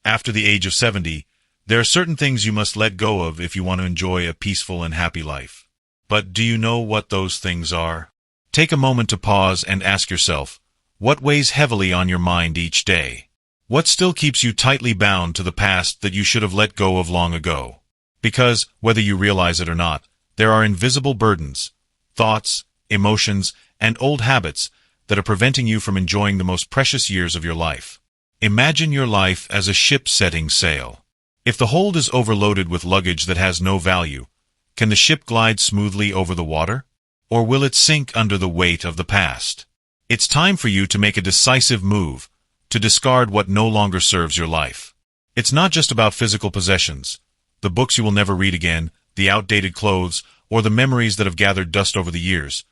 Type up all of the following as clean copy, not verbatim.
After the age of 70, there are certain things you must let go of if you want to enjoy a peaceful and happy life. But do you know what those things are? Take a moment to pause and ask yourself, what weighs heavily on your mind each day? What still keeps you tightly bound to the past that you should have let go of long ago? Because, whether you realize it or not, there are invisible burdens, thoughts, emotions, and old habits that are preventing you from enjoying the most precious years of your life. Imagine your life as a ship setting sail. If the hold is overloaded with luggage that has no value, can the ship glide smoothly over the water? Or will it sink under the weight of the past? It's time for you to make a decisive move, to discard what no longer serves your life. It's not just about physical possessions, the books you will never read again, the outdated clothes, or the memories that have gathered dust over the years,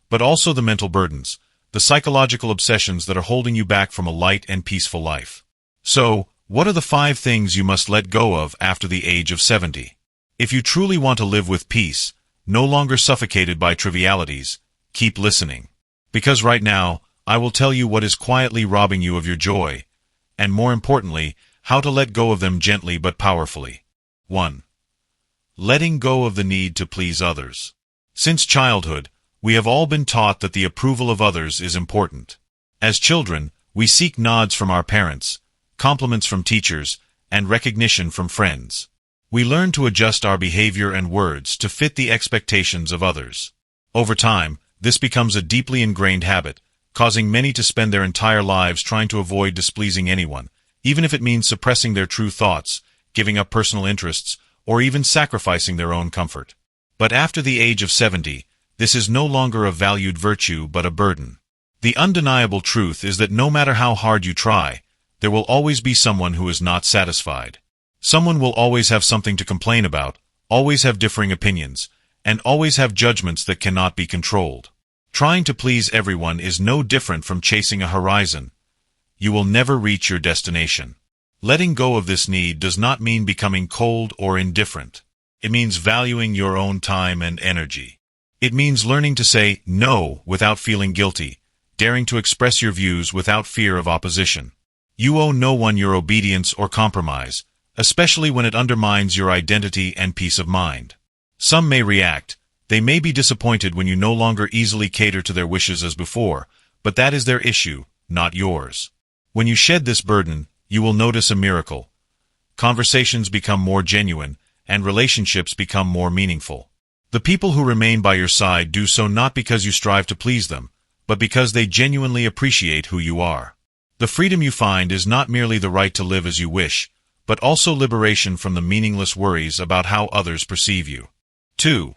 but also the mental burdens, the psychological obsessions that are holding you back from a light and peaceful life. So, what are the 5 things you must let go of after the age of 70? If you truly want to live with peace, no longer suffocated by trivialities, keep listening. Because right now, I will tell you what is quietly robbing you of your joy, and more importantly, how to let go of them gently but powerfully. 1. Letting go of the need to please others. Since childhood, we have all been taught that the approval of others is important. As children, we seek nods from our parents, compliments from teachers, and recognition from friends. We learn to adjust our behavior and words to fit the expectations of others. Over time, this becomes a deeply ingrained habit, causing many to spend their entire lives trying to avoid displeasing anyone, even if it means suppressing their true thoughts, giving up personal interests, or even sacrificing their own comfort. But after the age of 70, this is no longer a valued virtue but a burden. The undeniable truth is that no matter how hard you try, there will always be someone who is not satisfied. Someone will always have something to complain about, always have differing opinions, and always have judgments that cannot be controlled. Trying to please everyone is no different from chasing a horizon. You will never reach your destination. Letting go of this need does not mean becoming cold or indifferent. It means valuing your own time and energy. It means learning to say no without feeling guilty, daring to express your views without fear of opposition. You owe no one your obedience or compromise, especially when it undermines your identity and peace of mind. Some may react. They may be disappointed when you no longer easily cater to their wishes as before, but that is their issue, not yours. When you shed this burden, you will notice a miracle. Conversations become more genuine, and relationships become more meaningful. The people who remain by your side do so not because you strive to please them, but because they genuinely appreciate who you are. The freedom you find is not merely the right to live as you wish, but also liberation from the meaningless worries about how others perceive you. 2.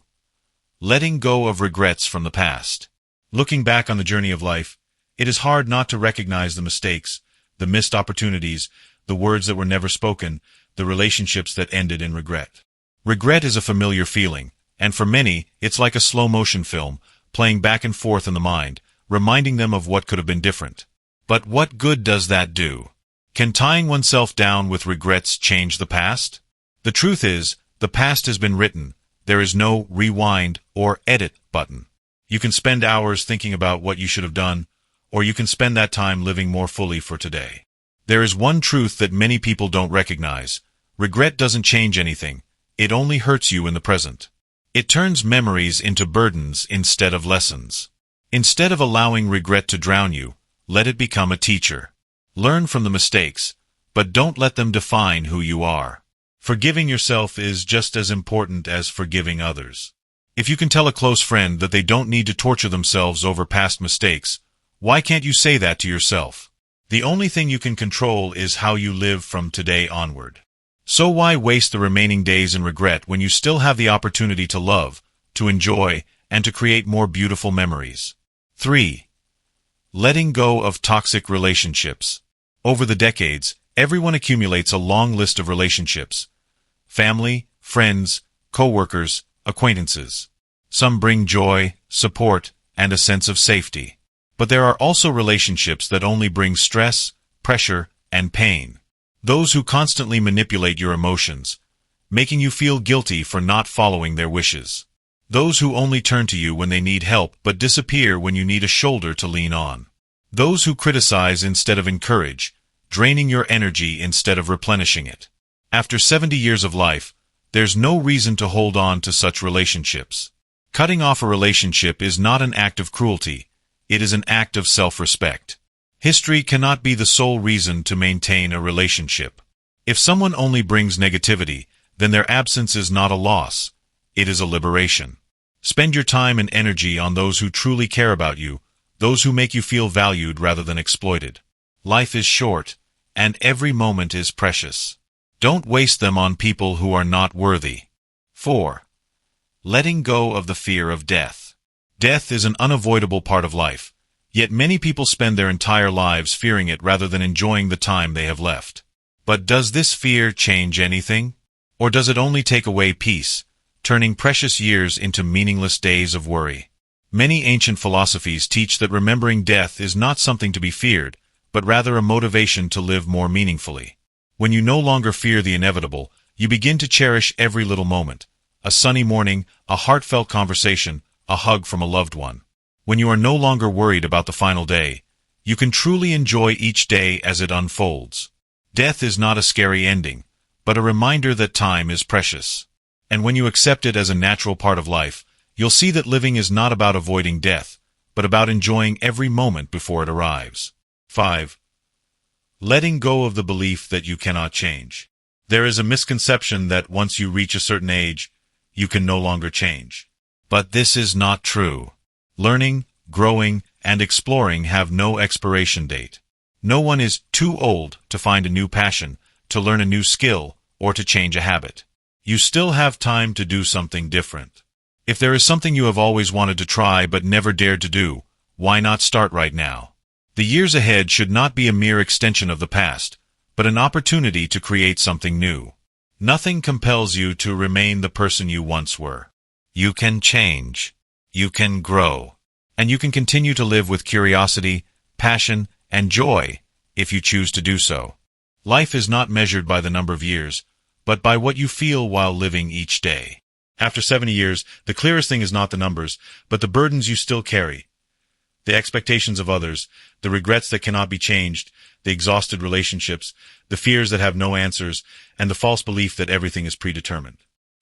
Letting go of regrets from the past. Looking back on the journey of life, it is hard not to recognize the mistakes, the missed opportunities, the words that were never spoken, the relationships that ended in regret. Regret is a familiar feeling, and for many, it's like a slow-motion film, playing back and forth in the mind, reminding them of what could have been different. But what good does that do? Can tying oneself down with regrets change the past? The truth is, the past has been written. There is no rewind or edit button. You can spend hours thinking about what you should have done, or you can spend that time living more fully for today. There is one truth that many people don't recognize. Regret doesn't change anything. It only hurts you in the present. It turns memories into burdens instead of lessons. Instead of allowing regret to drown you, let it become a teacher. Learn from the mistakes, but don't let them define who you are. Forgiving yourself is just as important as forgiving others. If you can tell a close friend that they don't need to torture themselves over past mistakes, why can't you say that to yourself? The only thing you can control is how you live from today onward. So why waste the remaining days in regret when you still have the opportunity to love, to enjoy, and to create more beautiful memories? 3. Letting go of toxic relationships. Over the decades, everyone accumulates a long list of relationships. Family, friends, co-workers, acquaintances. Some bring joy, support, and a sense of safety. But there are also relationships that only bring stress, pressure, and pain. Those who constantly manipulate your emotions, making you feel guilty for not following their wishes. Those who only turn to you when they need help but disappear when you need a shoulder to lean on. Those who criticize instead of encourage, draining your energy instead of replenishing it. After 70 years of life, there's no reason to hold on to such relationships. Cutting off a relationship is not an act of cruelty, it is an act of self-respect. History cannot be the sole reason to maintain a relationship. If someone only brings negativity, then their absence is not a loss, it is a liberation. Spend your time and energy on those who truly care about you, those who make you feel valued rather than exploited. Life is short, and every moment is precious. Don't waste them on people who are not worthy. 4. Letting go of the fear of death. Death is an unavoidable part of life, yet many people spend their entire lives fearing it rather than enjoying the time they have left. But does this fear change anything? Or does it only take away peace, turning precious years into meaningless days of worry? Many ancient philosophies teach that remembering death is not something to be feared, but rather a motivation to live more meaningfully. When you no longer fear the inevitable, you begin to cherish every little moment. A sunny morning, a heartfelt conversation, a hug from a loved one. When you are no longer worried about the final day, you can truly enjoy each day as it unfolds. Death is not a scary ending, but a reminder that time is precious. And when you accept it as a natural part of life, you'll see that living is not about avoiding death, but about enjoying every moment before it arrives. 5. Letting go of the belief that you cannot change. There is a misconception that once you reach a certain age, you can no longer change. But this is not true. Learning, growing, and exploring have no expiration date. No one is too old to find a new passion, to learn a new skill, or to change a habit. You still have time to do something different. If there is something you have always wanted to try but never dared to do, why not start right now? The years ahead should not be a mere extension of the past, but an opportunity to create something new. Nothing compels you to remain the person you once were. You can change. You can grow. And you can continue to live with curiosity, passion, and joy, if you choose to do so. Life is not measured by the number of years, but by what you feel while living each day. After 70 years, the clearest thing is not the numbers, but the burdens you still carry. The expectations of others, the regrets that cannot be changed, the exhausted relationships, the fears that have no answers, and the false belief that everything is predetermined.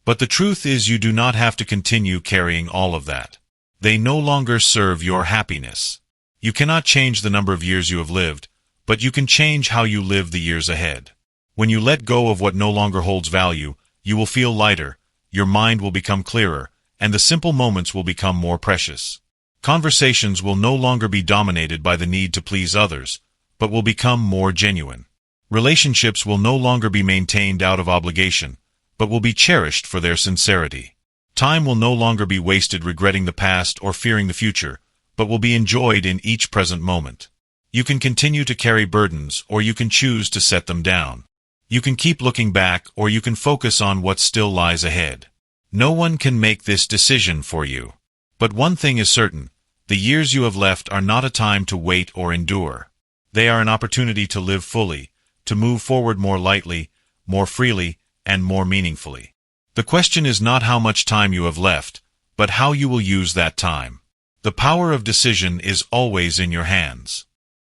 But the truth is you do not have to continue carrying all of that. They no longer serve your happiness. You cannot change the number of years you have lived, but you can change how you live the years ahead. When you let go of what no longer holds value, you will feel lighter, your mind will become clearer, and the simple moments will become more precious. Conversations will no longer be dominated by the need to please others, but will become more genuine. Relationships will no longer be maintained out of obligation, but will be cherished for their sincerity. Time will no longer be wasted regretting the past or fearing the future, but will be enjoyed in each present moment. You can continue to carry burdens, or you can choose to set them down. You can keep looking back, or you can focus on what still lies ahead. No one can make this decision for you. But one thing is certain, the years you have left are not a time to wait or endure. They are an opportunity to live fully, to move forward more lightly, more freely, and more meaningfully. The question is not how much time you have left, but how you will use that time. The power of decision is always in your hands.